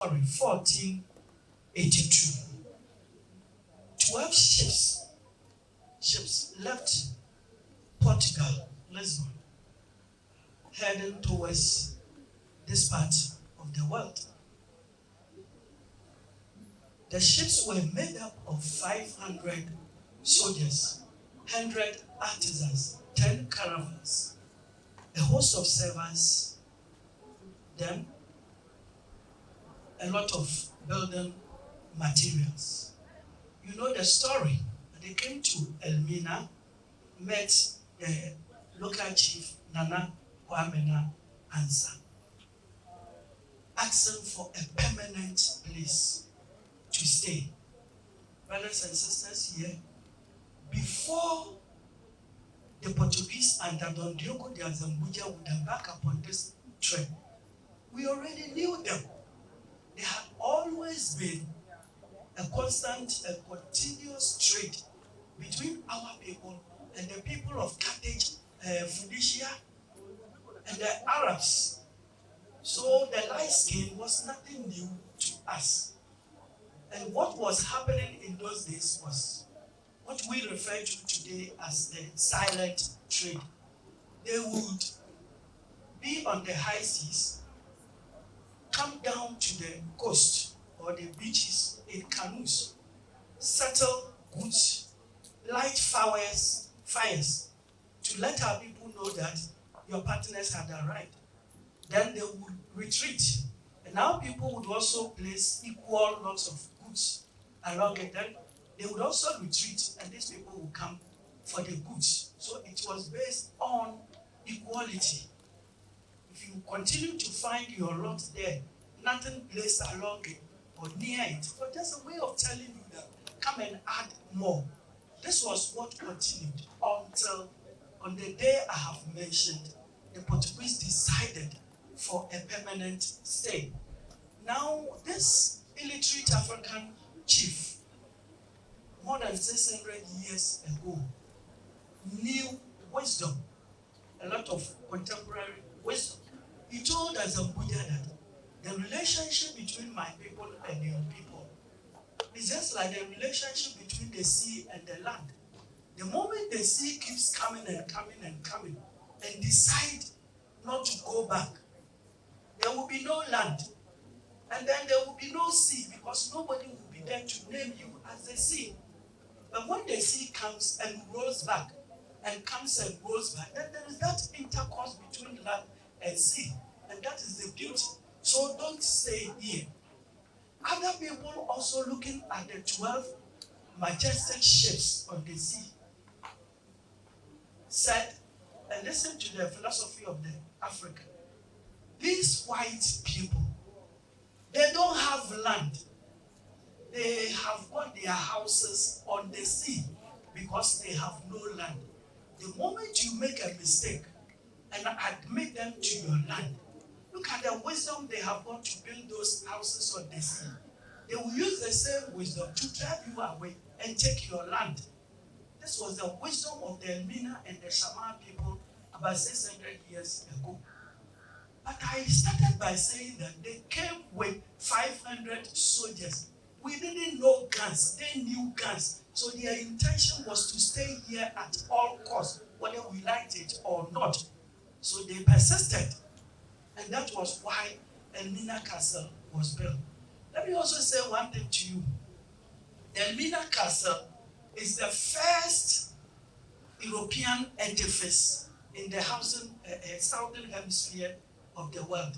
1482. 12 ships left Portugal, Lisbon, heading towards this part of the world. The ships were made up of 500 soldiers, 100 artisans, 10 caravans, a host of servants, then a lot of building materials. You know the story. They came to Elmina, met the local chief, Nana Kwame Ansah, asking for a permanent place to stay. Brothers and sisters, here, before the Portuguese under Don Diogo de Azambuja would embark upon this trip, we already knew them. They had always been a constant, a continuous trade between our people and the people of Carthage, Phoenicia, and the Arabs. So the light skin was nothing new to us. And what was happening in those days was what we refer to today as the silent trade. They would be on the high seas, come down to the coast or the beaches in canoes, settle goods, light fires to let our people know that your partners had arrived. Then they would retreat. And now people would also place equal lots of goods along it. Then they would also retreat, and these people would come for the goods. So it was based on equality. If you continue to find your lot there, nothing placed along it or near it, but just a way of telling you that come and add more. This was what continued until on the day I have mentioned, the Portuguese decided for a permanent stay. Now, this illiterate African chief, more than 600 years ago, knew wisdom, a lot of contemporary wisdom. He told Azambuja that the relationship between my people and your people is just like the relationship between the sea and the land. The moment the sea keeps coming and coming and coming and decide not to go back, there will be no land. And then there will be no sea because nobody will be there to name you as the sea. But when the sea comes and rolls back and comes and rolls back, then there is that intercourse between land and sea. And that is the beauty. So don't stay here. Other people also looking at the 12 majestic ships on the sea said, and listen to the philosophy of the African. These white people, they don't have land. They have got their houses on the sea because they have no land. The moment you make a mistake and admit them to your land, look at the wisdom they have got to build those houses on the sea. They will use the same wisdom to drive you away and take your land. This was the wisdom of the Elmina and the Shaman people about 600 years ago. But I started by saying that they came with 500 soldiers. We didn't know guns, they knew guns. So their intention was to stay here at all costs, whether we liked it or not. So they persisted. And that was why Elmina Castle was built. Let me also say one thing to you. Elmina Castle is the first European edifice in the southern hemisphere of the world.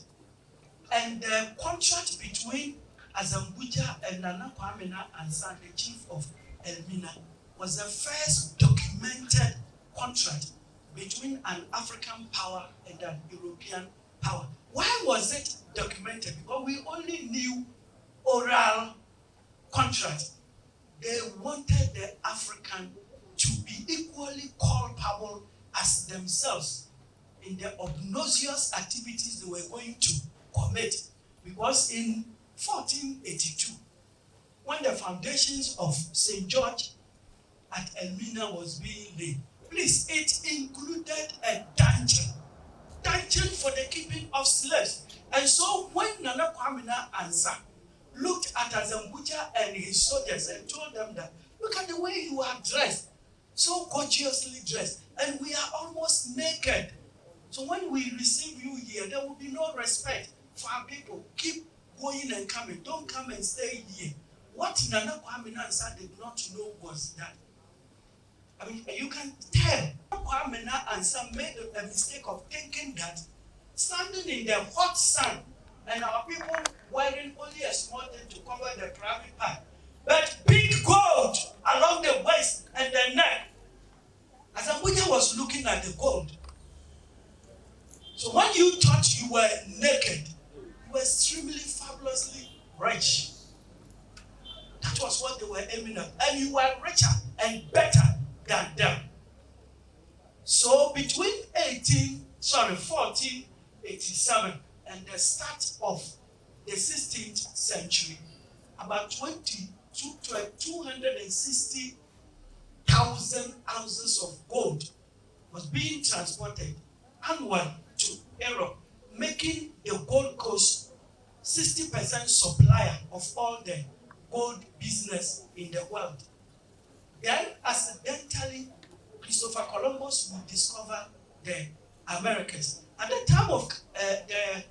And the contract between Azambuja and Nana Kwame Ansah, the chief of Elmina, was the first documented contract between an African power and an European power. Why was it documented? Because we only knew oral contract. They wanted the African to be equally culpable as themselves in the obnoxious activities they were going to commit. Because in 1482, when the foundations of St. George at Elmina was being laid, please, it included a dungeon for the keeping of slaves. And so when Nana Kwame Ansah looked at Azambuja and his soldiers and told them that, look at the way you are dressed, so gorgeously dressed, and we are almost naked. So when we receive you here, there will be no respect for our people. Keep going and coming. Don't come and stay here. What Nana Kwame Nkrumah did not know was that, I mean, you can tell Kwame Nkrumah made a mistake of thinking that standing in the hot sun and our people wearing only a small thing to cover the private part, but big gold along the waist and the neck. As Abuja was looking at the gold. So when you thought you were naked, you were extremely fabulously rich. That was what they were aiming at. And you were richer and better than them. So between 1487 and the start of the 16th century, about 260,000 ounces of gold was being transported annually to Europe, making the Gold Coast 60% supplier of all the gold business in the world. Then, accidentally, Christopher Columbus would discover the Americas. At the time of the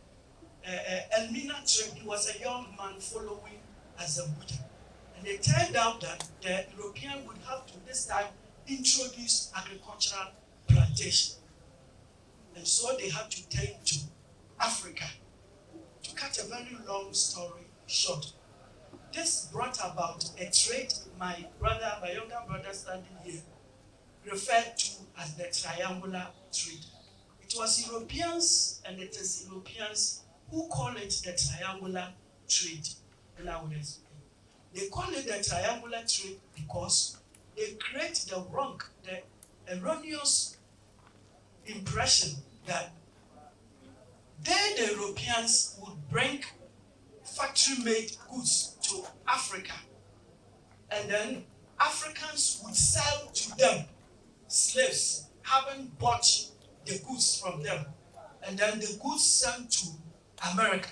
Elmina trade, he was a young man following Azambuja. And it turned out that the European would have to this time introduce agricultural plantation. And so they had to turn to Africa. To cut a very long story short, this brought about a trade my younger brother standing here, referred to as the triangular trade. It was Europeans, and it is Europeans who call it the triangular trade. And I will explain. They call it the triangular trade because they create the erroneous impression that they, the Europeans, would bring factory-made goods to Africa, and then Africans would sell to them slaves, having bought the goods from them, and then the goods sent to America.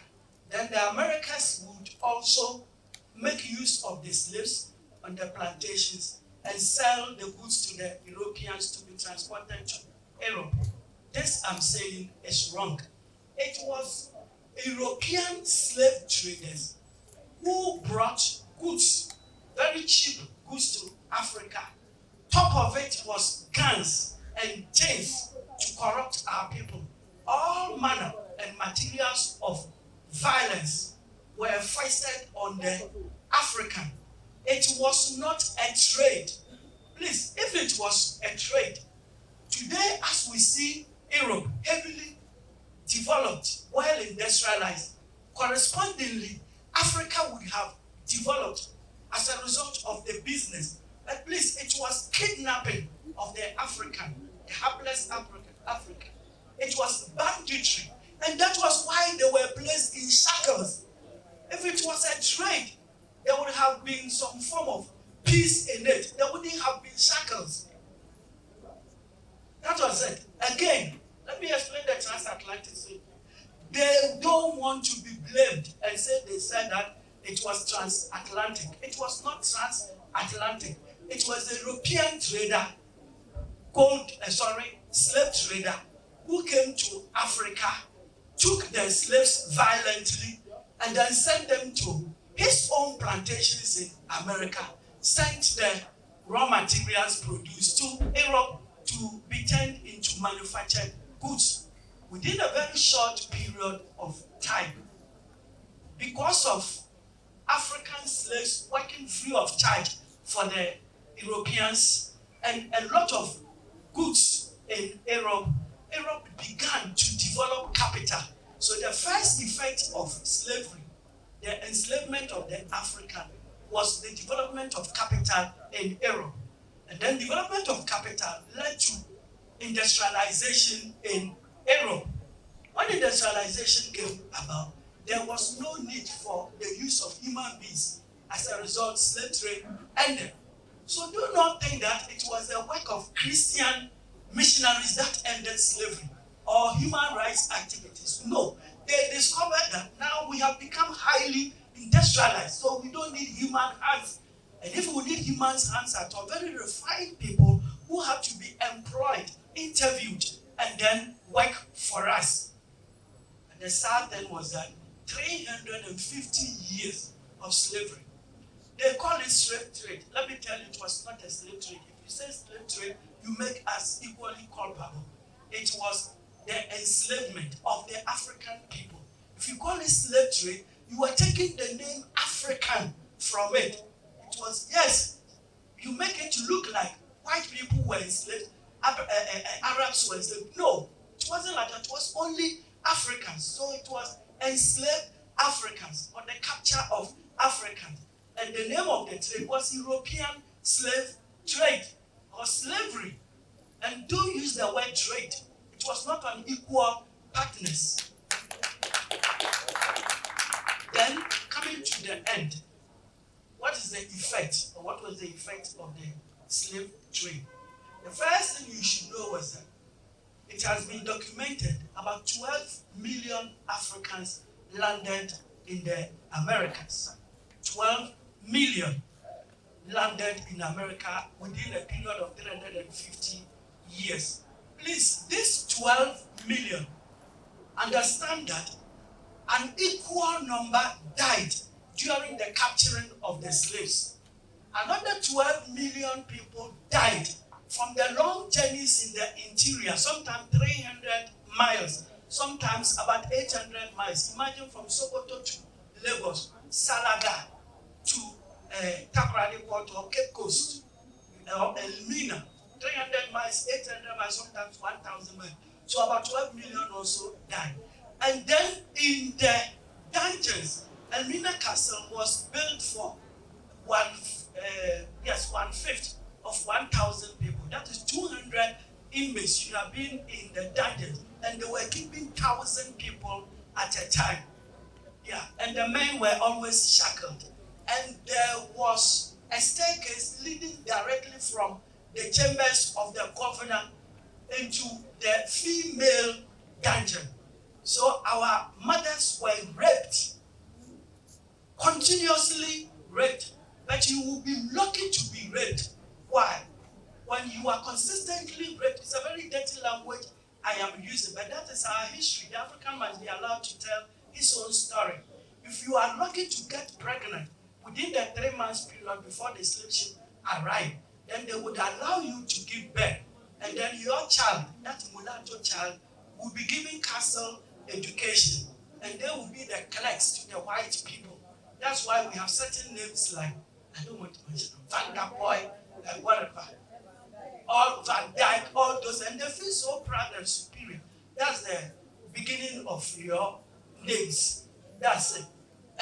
Then the Americans would also make use of the slaves on the plantations and sell the goods to the Europeans to be transported to Europe. This, I'm saying, is wrong. It was European slave traders who brought goods, very cheap goods to Africa. Top of it was guns and chains to corrupt our people. All manner and materials of violence were foisted on the African. It was not a trade. Please, if it was a trade, today as we see Europe heavily developed, well industrialized, correspondingly, Africa would have developed as a result of the business. But please, it was kidnapping of the African, the hapless African. It was banditry. And that was why they were placed in shackles. If it was a trade, there would have been some form of peace in it. There wouldn't have been shackles. That was it. Again, let me explain the transatlantic trade. They don't want to be blamed and say they said that it was transatlantic. It was not transatlantic. It was a European trader, slave trader, who came to Africa, took the slaves violently, and then sent them to his own plantations in America, sent the raw materials produced to Europe to be turned into manufactured goods within a very short period of time. Because of African slaves working free of charge for the Europeans and a lot of goods in Europe began to develop capital. So the first effect of slavery, the enslavement of the African, was the development of capital in Europe. And then development of capital led to industrialization in Europe. When industrialization came about, there was no need for the use of human beings. As a result, slave trade ended. So do not think that it was the work of Christian missionaries that ended slavery or human rights activities. No, they discovered that now we have become highly industrialized, so we don't need human hands. And if we need human hands at all, very refined people who have to be employed, interviewed, and then work for us. And the sad thing was that 350 years of slavery. They call it slave trade. Let me tell you, it was not a slave trade. If you say slave trade, you make us equally culpable. It was the enslavement of the African people. If you call it slave trade, you are taking the name African from it. It was, yes, you make it look like white people were enslaved, Arabs were enslaved. No, it wasn't like that. It was only Africans. So it was enslaved Africans, or the capture of Africans. And the name of the trade was European slave trade or slavery. And don't use the word trade. It was not an equal partners. Then, coming to the end, what is the effect, or what was the effect of the slave trade? The first thing you should know was that it has been documented about 12 million Africans landed in the Americas. 12 million landed in America within a period of 350 years. Please, this 12 million, understand that an equal number died during the capturing of the slaves. Another 12 million people died from the long journeys in the interior, sometimes 300 miles, sometimes about 800 miles. Imagine from Sokoto to Lagos, Salaga to Takoradi Port or Cape Coast, or Elmina, 300 miles, 800 miles, sometimes 1,000 miles. So about 12 million also died. And then in the dungeons, Elmina Castle was built for 1/5 of 1,000 people. That is 200 inmates should have been in the dungeons, and they were keeping 1,000 people at a time. Yeah, and the men were always shackled. And there was a staircase leading directly from the chambers of the governor into the female dungeon. So our mothers were raped, continuously raped, but you will be lucky to be raped. Why? When you are consistently raped, it's a very dirty language I am using, but that is our history. The African must be allowed to tell his own story. If you are lucky to get pregnant within the 3 months period before the slave ship arrived, then they would allow you to give birth. And then your child, that mulatto child, will be given castle education. And they will be the clerks to the white people. That's why we have certain names like, I don't want to mention them, Van der Boy, and whatever. All Van Dyke, all those, and they feel so proud and superior. That's the beginning of your names. That's it.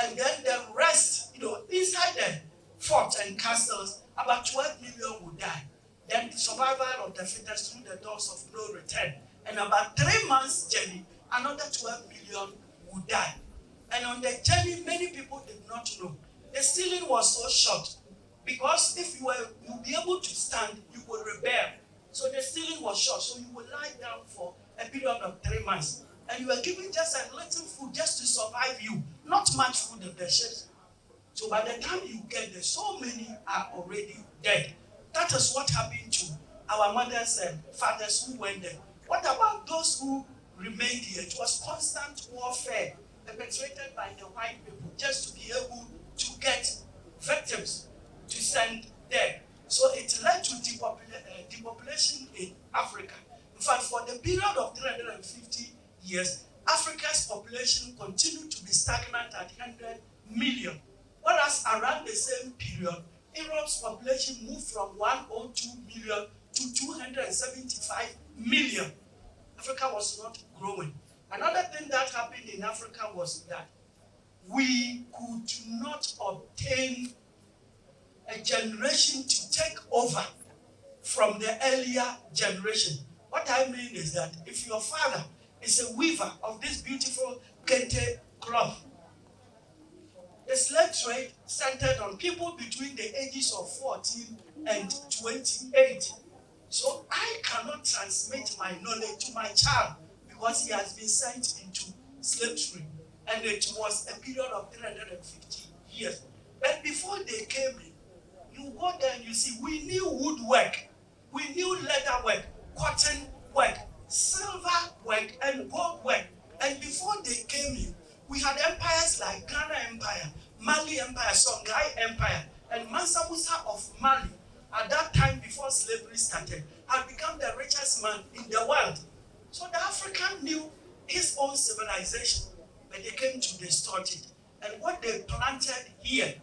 And then the rest, inside the forts and castles, about 12 million will die. Then the survival of the fittest through the doors of no return. And about 3 months' journey, another 12 million will die. And on the journey, many people did not know. The ceiling was so short, because if you'll be able to stand, you will rebel. So the ceiling was short, so you will lie down for a period of 3 months. And you were given just a little food just to survive you. Not much food in the ships. So by the time you get there, so many are already dead. That is what happened to our mothers and fathers who went there. What about those who remained here? It was constant warfare perpetrated by the white people just to be able to get victims to send there. So it led to depopulation in Africa. In fact, for the period of 350 years, Africa's population continued to be stagnant at 100 million. Whereas around the same period, Europe's population moved from 102 million to 275 million. Africa was not growing. Another thing that happened in Africa was that we could not obtain a generation to take over from the earlier generation. What I mean is that if your father is a weaver of this beautiful kente cloth, the slave trade centered on people between the ages of 14 and 28. So I cannot transmit my knowledge to my child because he has been sent into slavery. And it was a period of 350 years. But before they came in, you go there and you see, we knew woodwork, we knew leather work, cotton work, silver work, and gold work. And before they came in, we had empires like Ghana Empire, Mali Empire, Songhai Empire, and Mansa Musa of Mali, at that time before slavery started, had become the richest man in the world. So the African knew his own civilization, but they came to distort it. And what they planted here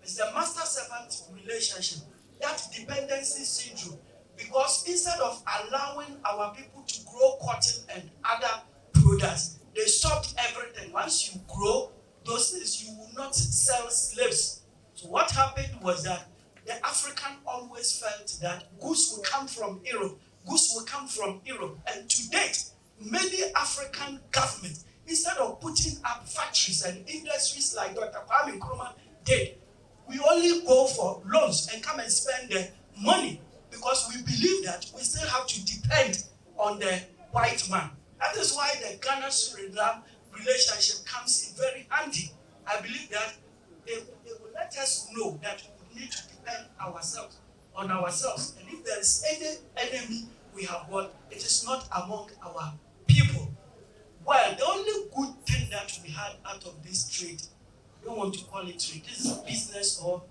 is the master-servant relationship, that dependency syndrome. Because instead of allowing our people to grow cotton and other products, they stopped everything. Once you grow those things, you will not sell slaves. So what happened was that the African always felt that goods will come from Europe, goods will come from Europe. And to date, many African governments, instead of putting up factories and industries like Dr. Kwame Nkrumah did, we only go for loans and come and spend the money because we believe that we still have to depend on the white man. That is why the Ghana-Suriname relationship comes in very handy. I believe that they will let us know that we need to depend on ourselves. And if there is any enemy we have got, it is not among our people. Well, the only good thing that we had out of this trade, I don't want to call it trade, this is business or